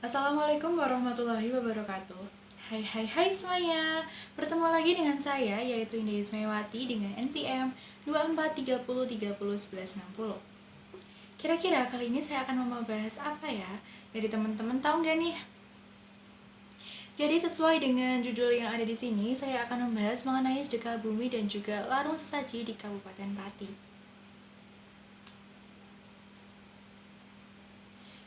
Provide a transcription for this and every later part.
Assalamualaikum warahmatullahi wabarakatuh. Hai hai hai semuanya. Bertemu lagi dengan saya yaitu Indah Ismaywati dengan NPM 2430301160. Kira-kira kali ini saya akan membahas apa ya? Dari teman-teman tahu nggak nih? Jadi sesuai dengan judul yang ada di sini, saya akan membahas mengenai sedekah bumi dan juga larung sesaji di Kabupaten Pati.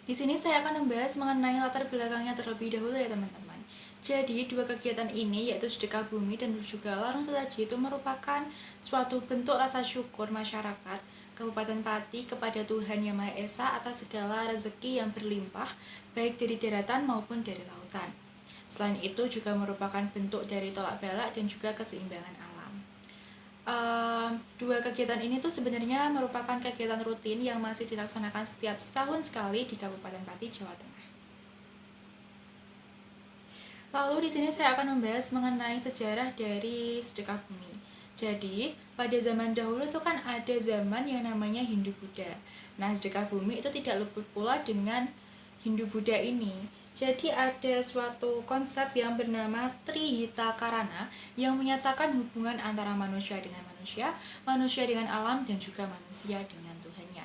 Di sini saya akan membahas mengenai latar belakangnya terlebih dahulu ya teman-teman. Jadi dua kegiatan ini yaitu sedekah bumi dan juga larung sesaji itu merupakan suatu bentuk rasa syukur masyarakat Kabupaten Pati kepada Tuhan Yang Maha Esa atas segala rezeki yang berlimpah baik dari daratan maupun dari lautan. Selain itu juga merupakan bentuk dari tolak balak dan juga keseimbangan alam. Dua kegiatan ini tuh sebenarnya merupakan kegiatan rutin yang masih dilaksanakan setiap tahun sekali di Kabupaten Pati, Jawa Tengah. Lalu di sini saya akan membahas mengenai sejarah dari sedekah bumi. Jadi, pada zaman dahulu tuh kan ada zaman yang namanya Hindu-Buddha. Nah, sedekah bumi itu tidak luput pula dengan Hindu-Buddha ini. Jadi ada suatu konsep yang bernama Trihita Karana yang menyatakan hubungan antara manusia dengan manusia, manusia dengan alam, dan juga manusia dengan Tuhannya.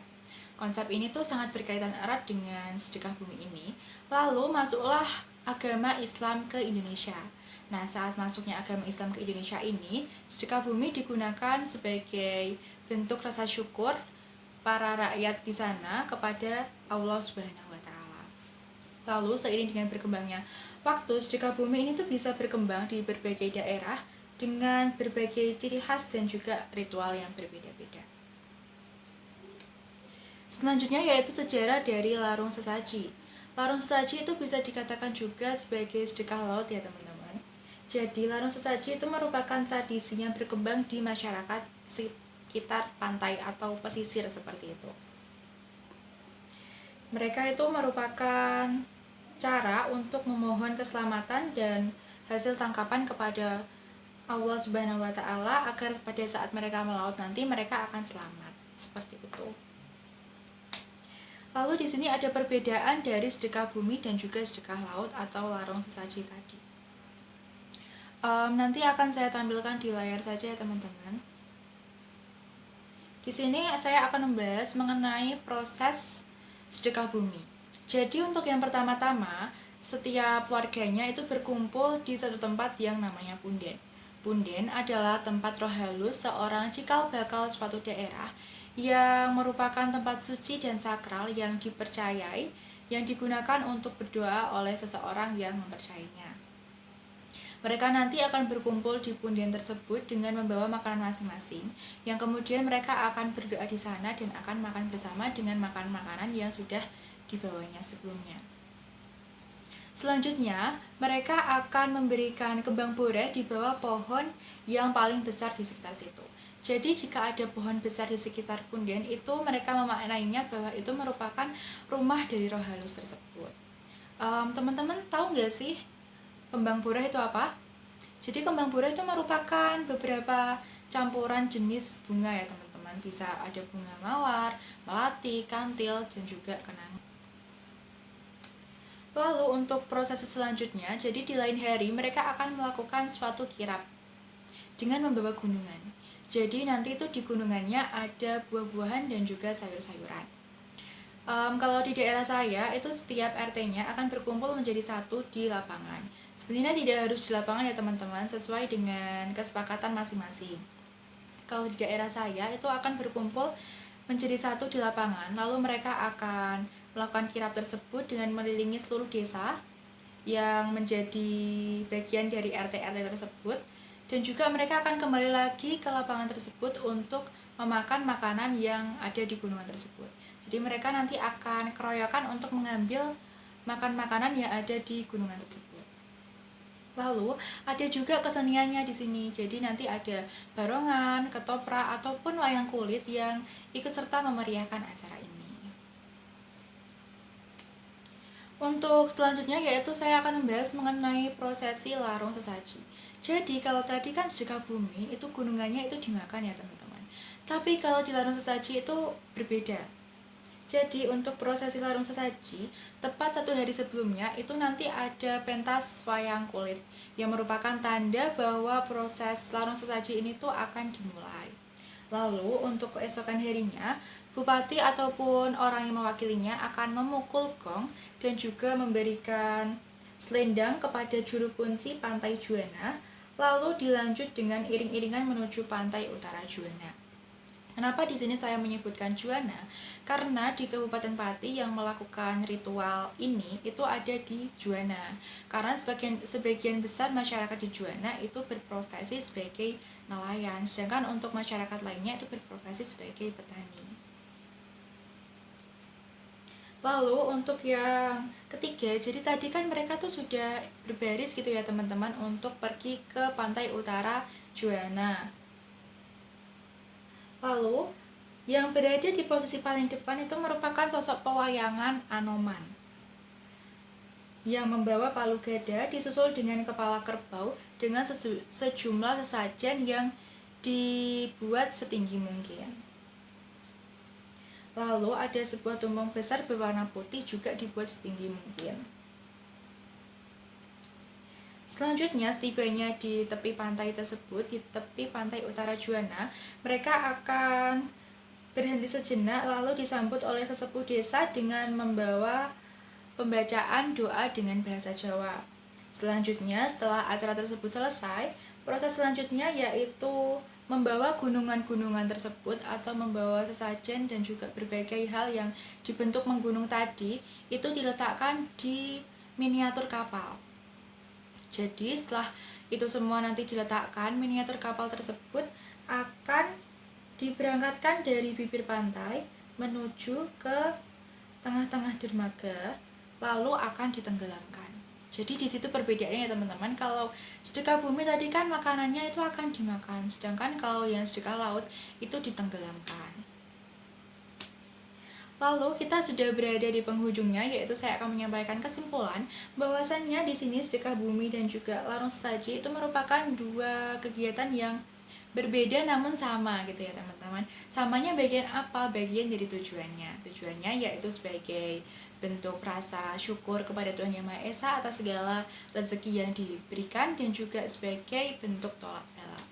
Konsep ini tuh sangat berkaitan erat dengan sedekah bumi ini. Lalu masuklah agama Islam ke Indonesia. Nah, saat masuknya agama Islam ke Indonesia ini, sedekah bumi digunakan sebagai bentuk rasa syukur para rakyat di sana kepada Allah Subhanahu wa taala. Lalu seiring dengan berkembangnya waktu, sedekah bumi ini tuh bisa berkembang di berbagai daerah dengan berbagai ciri khas dan juga ritual yang berbeda-beda. Selanjutnya yaitu sejarah dari larung sesaji. Larung sesaji itu bisa dikatakan juga sebagai sedekah laut ya teman-teman. Jadi larung sesaji itu merupakan tradisi yang berkembang di masyarakat sekitar pantai atau pesisir seperti itu. Mereka itu merupakan cara untuk memohon keselamatan dan hasil tangkapan kepada Allah Subhanahu wa taala agar pada saat mereka melaut nanti mereka akan selamat. Seperti itu. Lalu di sini ada perbedaan dari sedekah bumi dan juga sedekah laut atau larung sesaji tadi. Nanti akan saya tampilkan di layar saja ya teman-teman. Di sini saya akan membahas mengenai proses sedekah bumi. Jadi untuk yang pertama-tama, setiap warganya itu berkumpul di satu tempat yang namanya punden. Punden adalah tempat roh halus seorang cikal bakal suatu daerah yang merupakan tempat suci dan sakral yang dipercayai, yang digunakan untuk berdoa oleh seseorang yang mempercayainya. Mereka nanti akan berkumpul di punden tersebut dengan membawa makanan masing-masing, yang kemudian mereka akan berdoa di sana dan akan makan bersama dengan makan makanan yang sudah dibawanya sebelumnya. Selanjutnya, mereka akan memberikan kembang boreh di bawah pohon yang paling besar di sekitar situ. Jadi jika ada pohon besar di sekitar punden itu mereka memaknainya bahwa itu merupakan rumah dari roh halus tersebut. Teman-teman tahu nggak sih kembang boreh itu apa? Jadi kembang boreh itu merupakan beberapa campuran jenis bunga ya teman-teman. Bisa ada bunga mawar, melati, kantil, dan juga kenanga. Lalu untuk proses selanjutnya, jadi di lain hari mereka akan melakukan suatu kirap dengan membawa gunungan. Jadi nanti itu di gunungannya ada buah-buahan dan juga sayur-sayuran. Kalau di daerah saya itu setiap RT-nya akan berkumpul menjadi satu di lapangan. Sebenarnya tidak harus di lapangan ya teman-teman, sesuai dengan kesepakatan masing-masing. Kalau di daerah saya itu akan berkumpul menjadi satu di lapangan, lalu mereka akan melakukan kirap tersebut dengan mengelilingi seluruh desa yang menjadi bagian dari RT-RT tersebut. Dan juga mereka akan kembali lagi ke lapangan tersebut untuk memakan makanan yang ada di gunungan tersebut. Jadi mereka nanti akan keroyokan untuk mengambil makan makanan yang ada di gunungan tersebut. Lalu ada juga keseniannya di sini. Jadi nanti ada barongan, ketoprak ataupun wayang kulit yang ikut serta memeriahkan acara ini. Untuk selanjutnya yaitu saya akan membahas mengenai prosesi larung sesaji. Jadi kalau tadi kan sedekah bumi itu gunungannya itu dimakan ya teman-teman. Tapi kalau di larung sesaji itu berbeda. Jadi untuk prosesi larung sesaji, tepat 1 hari sebelumnya itu nanti ada pentas wayang kulit yang merupakan tanda bahwa proses larung sesaji ini tuh akan dimulai. Lalu untuk keesokan harinya, bupati ataupun orang yang mewakilinya akan memukul gong dan juga memberikan selendang kepada juru kunci Pantai Juana, lalu dilanjut dengan iring-iringan menuju pantai utara Juana. Kenapa di sini saya menyebutkan Juana? Karena di Kabupaten Pati yang melakukan ritual ini itu ada di Juana. Karena sebagian besar masyarakat di Juana itu berprofesi sebagai nelayan, sedangkan untuk masyarakat lainnya itu berprofesi sebagai petani. Lalu untuk yang ketiga, jadi tadi kan mereka tuh sudah berbaris gitu ya teman-teman untuk pergi ke pantai utara Juana. Lalu, yang berada di posisi paling depan itu merupakan sosok pewayangan Anoman yang membawa palu gada disusul dengan kepala kerbau dengan sejumlah sesajen yang dibuat setinggi mungkin. Lalu ada sebuah tumpeng besar berwarna putih juga dibuat setinggi mungkin. Selanjutnya, setibanya di tepi pantai tersebut, di tepi pantai utara Juana, mereka akan berhenti sejenak lalu disambut oleh sesepuh desa dengan membawa pembacaan doa dengan bahasa Jawa. Selanjutnya, setelah acara tersebut selesai, proses selanjutnya yaitu membawa gunungan-gunungan tersebut atau membawa sesajen dan juga berbagai hal yang dibentuk menggunung tadi itu diletakkan di miniatur kapal. Jadi setelah itu semua nanti diletakkan, miniatur kapal tersebut akan diberangkatkan dari bibir pantai menuju ke tengah-tengah dermaga, lalu akan ditenggelamkan. Jadi di situ perbedaannya ya teman-teman. Kalau sedekah bumi tadi kan makanannya itu akan dimakan, sedangkan kalau yang sedekah laut itu ditenggelamkan. Lalu kita sudah berada di penghujungnya, yaitu saya akan menyampaikan kesimpulan bahwasannya di sini sedekah bumi dan juga larung sesaji itu merupakan dua kegiatan yang berbeda namun sama gitu ya teman-teman. Samanya bagian apa? Bagian dari tujuannya. Tujuannya yaitu sebagai bentuk rasa syukur kepada Tuhan Yang Maha Esa atas segala rezeki yang diberikan dan juga sebagai bentuk tolak bala.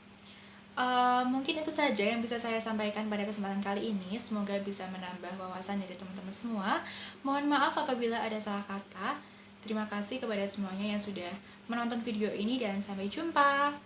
Mungkin itu saja yang bisa saya sampaikan pada kesempatan kali ini. Semoga bisa menambah wawasan dari teman-teman semua. Mohon maaf apabila ada salah kata. Terima kasih kepada semuanya yang sudah menonton video ini dan sampai jumpa.